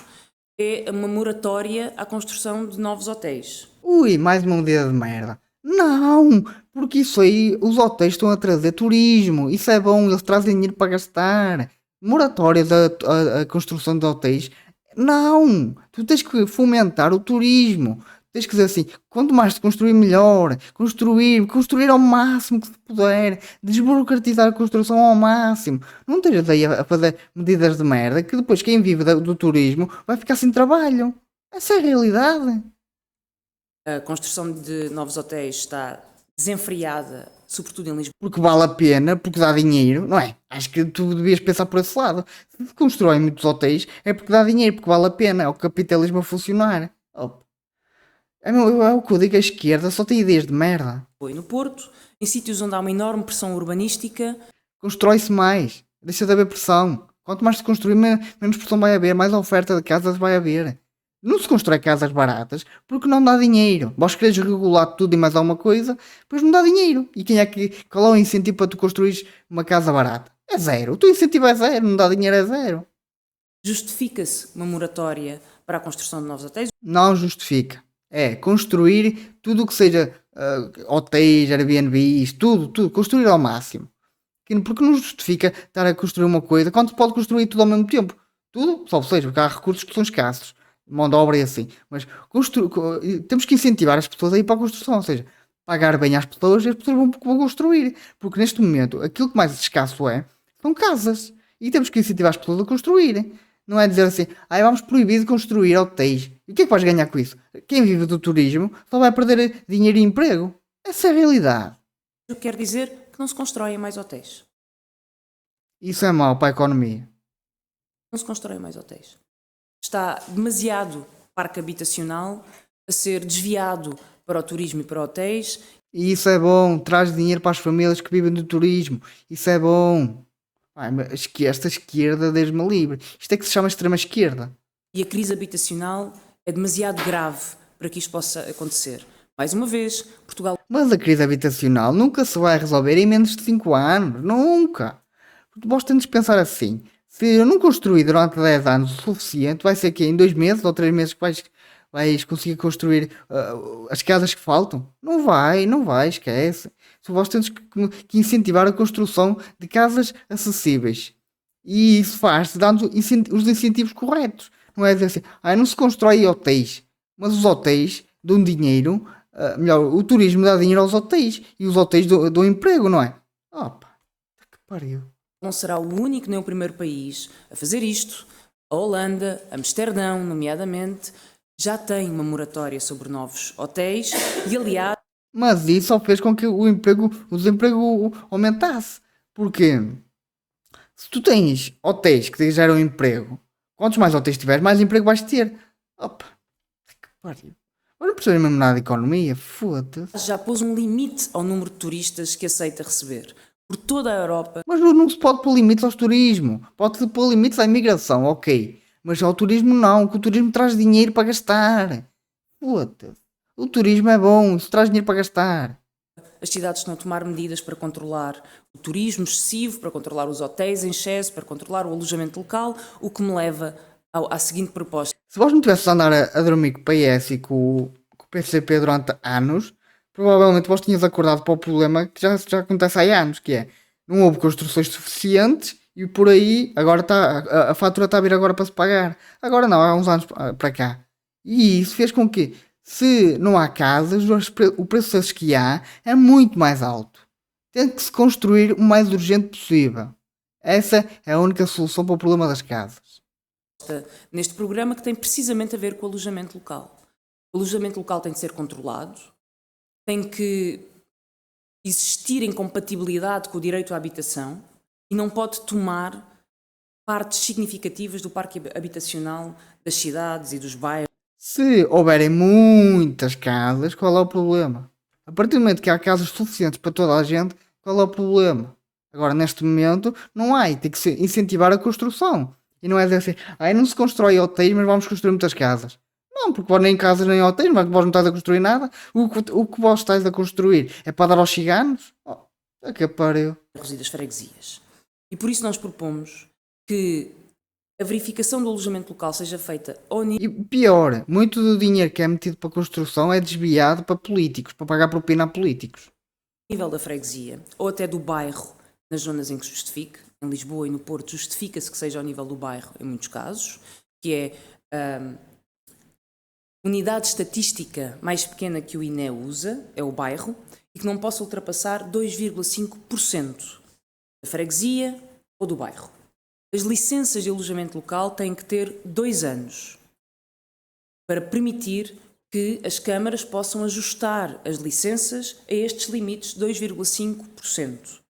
B: é uma moratória à construção de novos hotéis.
A: Ui, mais uma medida de merda. Não, porque isso aí, os hotéis estão a trazer turismo. Isso é bom, eles trazem dinheiro para gastar. Moratória da construção de hotéis. Não, tu tens que fomentar o turismo. Tens que dizer assim: quanto mais se construir, melhor. Construir ao máximo que se puder. Desburocratizar a construção ao máximo. Não estejas aí a fazer medidas de merda que depois quem vive do turismo vai ficar sem trabalho. Essa é a realidade.
B: A construção de novos hotéis está desenfreada, sobretudo em Lisboa.
A: Porque vale a pena, porque dá dinheiro, não é? Acho que tu devias pensar por esse lado. Se constroem muitos hotéis é porque dá dinheiro, porque vale a pena. É o capitalismo a funcionar. Opa. É o que eu digo, a esquerda só tem ideias de merda.
B: E no Porto, em sítios onde há uma enorme pressão urbanística,
A: Constrói-se mais. Deixa de haver pressão. Quanto mais se construir, menos pressão vai haver, mais oferta de casas vai haver. Não se constrói casas baratas porque não dá dinheiro. Vós queres regular tudo e mais alguma coisa, pois não dá dinheiro. E qual é o incentivo para tu construires uma casa barata? É zero. O teu incentivo é zero, não dá dinheiro, é zero.
B: justifica-se uma moratória para a construção de novos hotéis.
A: Não justifica. É construir tudo o que seja hotéis, Airbnbs, tudo, construir ao máximo. Porque não justifica estar a construir uma coisa quando se pode construir tudo ao mesmo tempo. Tudo, só seja, porque há recursos que são escassos, mão de obra e assim. Mas temos que incentivar as pessoas a ir para a construção, ou seja, pagar bem às pessoas e as pessoas vão construir. Porque neste momento, aquilo que mais escasso são casas. E temos que incentivar as pessoas a construírem. Não é dizer assim, vamos proibir de construir hotéis. E o que é que vais ganhar com isso? Quem vive do turismo só vai perder dinheiro e emprego. Essa é a realidade.
B: Eu quero dizer que não se constroem mais hotéis.
A: Isso é mau para a economia.
B: Não se constroem mais hotéis. Está demasiado parque habitacional a ser desviado para o turismo e para hotéis.
A: E isso é bom, traz dinheiro para as famílias que vivem do turismo. Isso é bom. Mas esta esquerda, Deus-me livre. Isto é que se chama extrema esquerda.
B: E a crise habitacional é demasiado grave para que isto possa acontecer. Mais uma vez, Portugal...
A: Mas a crise habitacional nunca se vai resolver em menos de 5 anos. Nunca. Vós tendes de pensar assim. Se eu não construir durante 10 anos o suficiente, vai ser que em 2 meses ou 3 meses que vais conseguir construir as casas que faltam? Não vai, esquece. Se vós tens que incentivar a construção de casas acessíveis. E isso faz-se dando os incentivos corretos. Não é dizer assim, não se constrói hotéis. Mas os hotéis dão dinheiro, melhor, o turismo dá dinheiro aos hotéis. E os hotéis dão emprego, não é? Opa, que pariu.
B: Não será o único nem o primeiro país a fazer isto. A Holanda, Amsterdão, nomeadamente, já tem uma moratória sobre novos hotéis e, aliás...
A: Mas isso só fez com que o desemprego aumentasse. Porque se tu tens hotéis que te geram emprego, quantos mais hotéis tiveres, mais emprego vais ter. Opa, que pariu. Eu não percebo mesmo nada de economia, foda-se.
B: já pôs um limite ao número de turistas que aceita receber. Por toda a Europa.
A: Mas não se pode pôr limites ao turismo. Pode-se pôr limites à imigração, ok. Mas ao turismo não, que o turismo traz dinheiro para gastar. Foda-se. O turismo é bom, isso traz dinheiro para gastar.
B: As cidades estão a tomar medidas para controlar o turismo excessivo, para controlar os hotéis em excesso, para controlar o alojamento local, o que me leva à seguinte proposta.
A: Se vós não tivesses a andar a dormir com o PS e com o PCP durante anos, provavelmente vós tinhas acordado para o problema que já acontece há anos, que é, não houve construções suficientes e por aí agora a fatura está a vir agora para se pagar. Agora não, há uns anos para cá. E isso fez com que, se não há casas, o preço das que há é muito mais alto. Tem que se construir o mais urgente possível. Essa é a única solução para o problema das casas.
B: Neste programa que tem precisamente a ver com o alojamento local. O alojamento local tem de ser controlado, tem que existir incompatibilidade com o direito à habitação e não pode tomar partes significativas do parque habitacional das cidades e dos bairros.
A: Se houverem muitas casas, qual é o problema? A partir do momento que há casas suficientes para toda a gente, qual é o problema? Agora, neste momento, não há, e tem que se incentivar a construção. E não é dizer assim, não se constrói hotéis, mas vamos construir muitas casas. Não, porque vós nem casas nem hotéis, mas vós não estás a construir nada. O que vós estáis a construir é para dar aos ciganos? É que pariu.
B: E das freguesias. E por isso nós propomos que a verificação do alojamento local seja feita ao nível...
A: E pior, muito do dinheiro que é metido para a construção é desviado para políticos, para pagar propina a políticos.
B: nível da freguesia ou até do bairro, nas zonas em que se justifique. Em Lisboa e no Porto justifica-se que seja ao nível do bairro em muitos casos, que é unidade estatística mais pequena que o INE usa, é o bairro, e que não possa ultrapassar 2,5% da freguesia ou do bairro. As licenças de alojamento local têm que ter 2 anos para permitir que as câmaras possam ajustar as licenças a estes limites de 2,5%.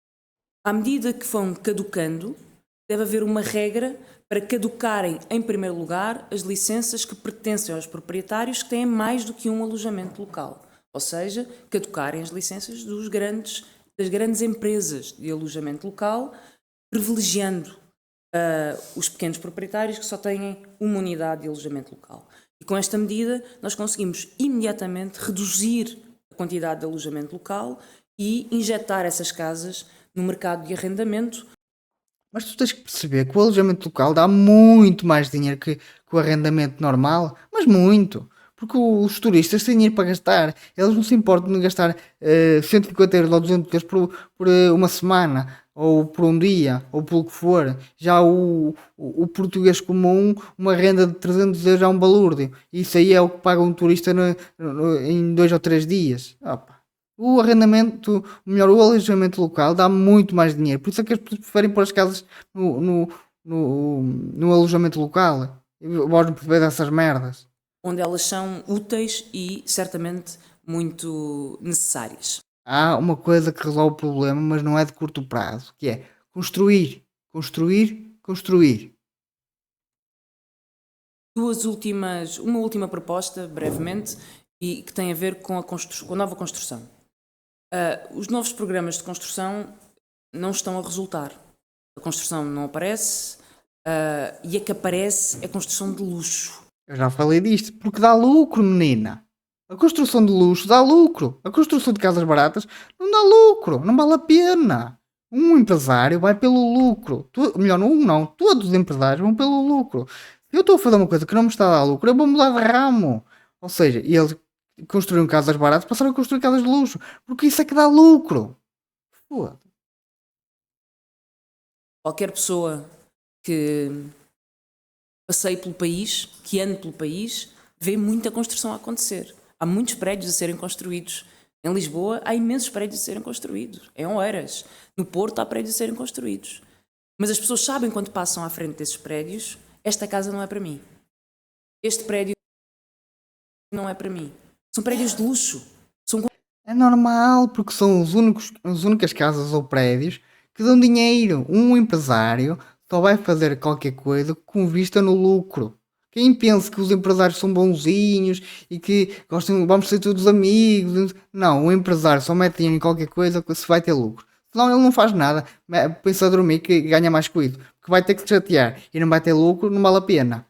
B: À medida que vão caducando, deve haver uma regra para caducarem, em primeiro lugar, as licenças que pertencem aos proprietários que têm mais do que um alojamento local. Ou seja, caducarem as licenças das grandes empresas de alojamento local, privilegiando os pequenos proprietários que só têm uma unidade de alojamento local. E com esta medida nós conseguimos imediatamente reduzir a quantidade de alojamento local e injetar essas casas no mercado de arrendamento.
A: Mas tu tens que perceber que o alojamento local dá muito mais dinheiro que o arrendamento normal, mas muito. Porque os turistas têm dinheiro para gastar. Eles não se importam de gastar 150 euros ou 200 euros por uma semana, ou por um dia, ou pelo que for. Já o português comum, uma renda de 300 euros é um balúrdio. Isso aí é o que paga um turista em 2 ou 3 dias. Opa. O arrendamento, melhor, o alojamento local dá muito mais dinheiro. Por isso é que as pessoas preferem pôr as casas no alojamento local. Vós não perceber dessas merdas.
B: onde elas são úteis e certamente muito necessárias.
A: Há uma coisa que resolve o problema, mas não é de curto prazo, que é construir, construir, construir.
B: Uma última proposta, brevemente, e que tem a ver com com a nova construção. Os novos programas de construção não estão a resultar. A construção não aparece, e a que aparece é construção de luxo.
A: Eu já falei disto, porque dá lucro, menina. A construção de luxo dá lucro. A construção de casas baratas não dá lucro, não vale a pena. Um empresário vai pelo lucro. Melhor, não. Todos os empresários vão pelo lucro. Se eu estou a fazer uma coisa que não me está a dar lucro, eu vou mudar de ramo. Ou seja, eles construíram casas baratas, passaram a construir casas de luxo. Porque isso é que dá lucro. Foda.
B: Qualquer pessoa que passeie pelo país, que ande pelo país, vê muita construção a acontecer. Há muitos prédios a serem construídos. Em Lisboa há imensos prédios a serem construídos. Em Oeiras. No Porto há prédios a serem construídos. Mas as pessoas sabem quando passam à frente desses prédios, esta casa não é para mim. Este prédio não é para mim. São prédios de luxo. São
A: É normal, porque são as únicas casas ou prédios que dão dinheiro. Um empresário só vai fazer qualquer coisa com vista no lucro. Quem pensa que os empresários são bonzinhos e que gostam, vamos ser todos amigos. Não, o empresário só mete dinheiro em qualquer coisa se vai ter lucro. Senão ele não faz nada. Pensa a dormir que ganha mais com isso. Porque vai ter que se chatear e não vai ter lucro, não vale a pena.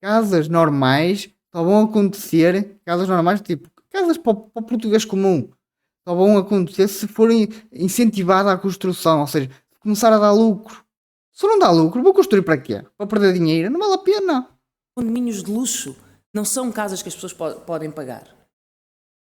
A: Casas normais só vão acontecer, casas normais tipo casas para o português comum, só vão acontecer se forem incentivada a construção, ou seja, se começar a dar lucro. Se não dá lucro, vou construir para quê? Para perder dinheiro? Não vale a pena.
B: condomínios de luxo. Não são casas que as pessoas podem pagar.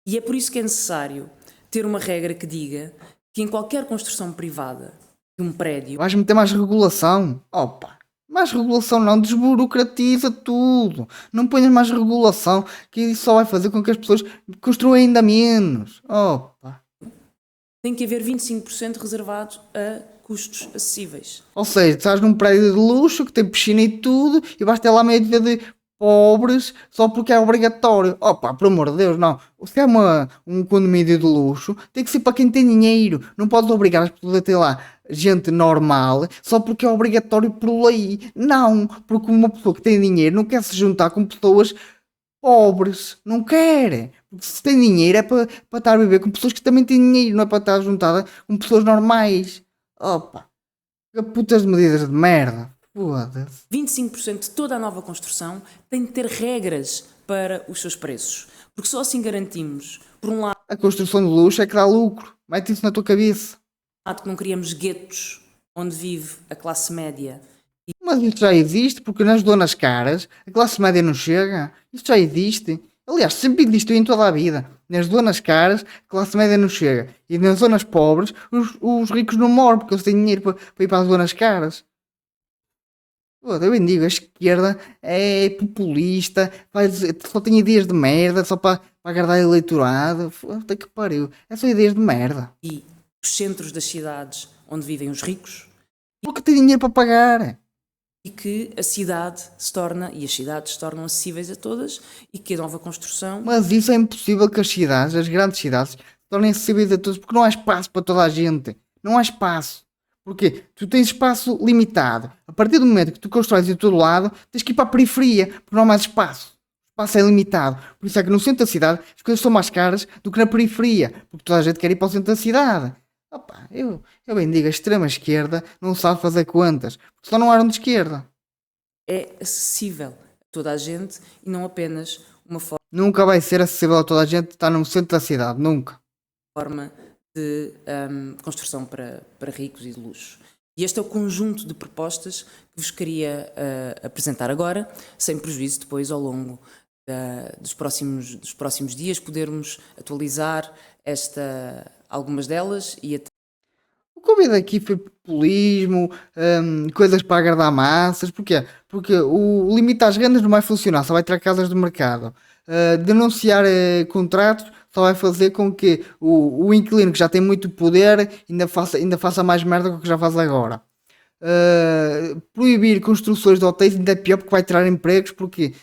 B: E é por isso que é necessário ter uma regra que diga que em qualquer construção privada de um prédio,
A: Vais meter mais regulação? Opa! Mais regulação não, desburocratiza tudo. Não ponhas mais regulação, que isso só vai fazer com que as pessoas construam ainda menos. Opa!
B: tem que haver 25% reservado a custos acessíveis.
A: Ou seja, estás num prédio de luxo que tem piscina e tudo e vais ter lá meia dúzia de pobres só porque é obrigatório. Opa, por amor de Deus, não. Se é um condomínio de luxo, tem que ser para quem tem dinheiro. Não podes obrigar as pessoas a ter lá gente normal só porque é obrigatório por lei. Não, porque uma pessoa que tem dinheiro não quer se juntar com pessoas pobres. Não quer. Porque se tem dinheiro é para estar a viver com pessoas que também têm dinheiro, não é para estar juntada com pessoas normais. Opa, que putas de medidas de merda. Foda-se.
B: 25% de toda a nova construção tem de ter regras para os seus preços. Porque só assim garantimos, por um lado,
A: A construção de luxo é que dá lucro. Mete isso na tua cabeça.
B: que não criamos guetos onde vive a classe média.
A: Mas isso já existe, porque nas zonas caras a classe média não chega. Isso já existe. Aliás, sempre existiu em toda a vida. Nas zonas caras a classe média não chega. E nas zonas pobres os ricos não moram porque eles têm dinheiro para ir para as zonas caras. Eu bem digo, a esquerda é populista, só tem ideias de merda, só para agradar eleitorado. Puta que pariu. É só ideias de merda.
B: E os centros das cidades onde vivem os ricos,
A: Porque tem dinheiro para pagar.
B: e que a cidade se torna, e as cidades se tornam acessíveis a todas, e que a nova construção
A: Mas isso é impossível que as cidades, as grandes cidades, se tornem acessíveis a todos, porque não há espaço para toda a gente. Não há espaço. Porque tu tens espaço limitado. A partir do momento que tu constróis de todo lado, tens que ir para a periferia, porque não há mais espaço. O espaço é limitado. Por isso é que no centro da cidade as coisas são mais caras do que na periferia, porque toda a gente quer ir para o centro da cidade. Opa, eu bem digo, a extrema esquerda não sabe fazer contas, porque só não eram de esquerda.
B: é acessível a toda a gente e não apenas uma
A: Nunca vai ser acessível a toda a gente estar no centro da cidade, nunca.
B: forma de construção para ricos e de luxo. E este é o conjunto de propostas que vos queria apresentar agora, sem prejuízo depois ao longo dos próximos dias, podermos atualizar algumas delas e até
A: O que eu vi daqui foi populismo, coisas para agradar massas. Porquê? Porque o limite às rendas não vai funcionar, só vai tirar casas do mercado. Denunciar contratos só vai fazer com que o inquilino que já tem muito poder ainda faça mais merda do que já faz agora. Proibir construções de hotéis ainda é pior porque vai tirar empregos, porque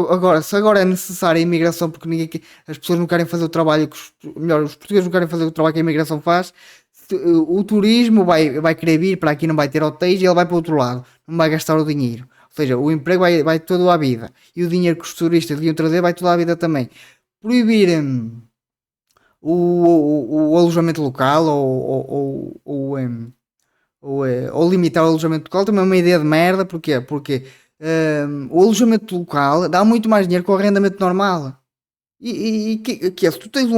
A: agora, se agora é necessária a imigração porque as pessoas não querem fazer o trabalho melhor, os portugueses não querem fazer o trabalho que a imigração faz, o turismo vai querer vir para aqui, não vai ter hotéis e ele vai para o outro lado, não vai gastar o dinheiro. Ou seja, o emprego vai todo à vida e o dinheiro que os turistas deviam trazer vai toda a vida também. Proibir o alojamento local ou limitar o alojamento local também é uma ideia de merda. Porquê? Porque o alojamento local dá muito mais dinheiro que o arrendamento normal. Que é, se tu tens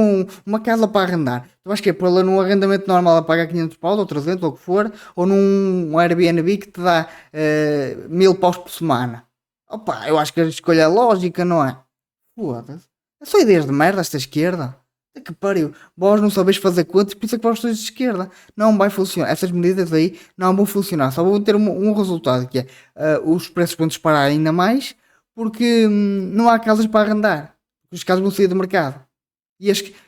A: uma casa para arrendar, tu vais que é pôr lá num arrendamento normal a pagar 500 paus ou 300 ou o que for, ou num Airbnb que te dá 1000 paus por semana. Opa, eu acho que a escolha é lógica, não é? Foda-se. É só ideias de merda esta esquerda. É que pariu. Vós não sabes fazer contas, por isso é que vós sois de esquerda. Não vai funcionar. Essas medidas aí não vão funcionar. Só vão ter um resultado, que é os preços vão disparar ainda mais, porque não há casas para arrendar. Os casas vão sair do mercado.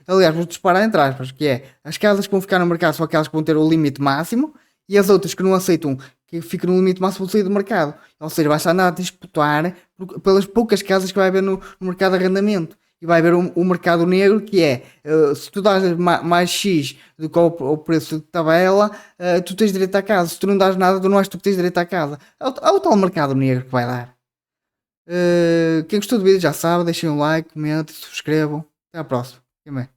A: Aliás, vão disparar entre aspas, que é as casas que vão ficar no mercado são aquelas que vão ter o limite máximo, e as outras que não aceitam que fiquem no limite máximo vão sair do mercado. Ou seja, vai-se andar a disputar pelas poucas casas que vai haver no mercado de arrendamento. E vai haver o mercado negro, que é se tu dás mais X do que o preço de tabela, tu tens direito à casa. Se tu não dás nada, tu não és tu que tens direito à casa. É o tal mercado negro que vai dar. Quem gostou do vídeo já sabe, deixem um like, comentem, subscrevam. Até à próxima. Fiquem bem.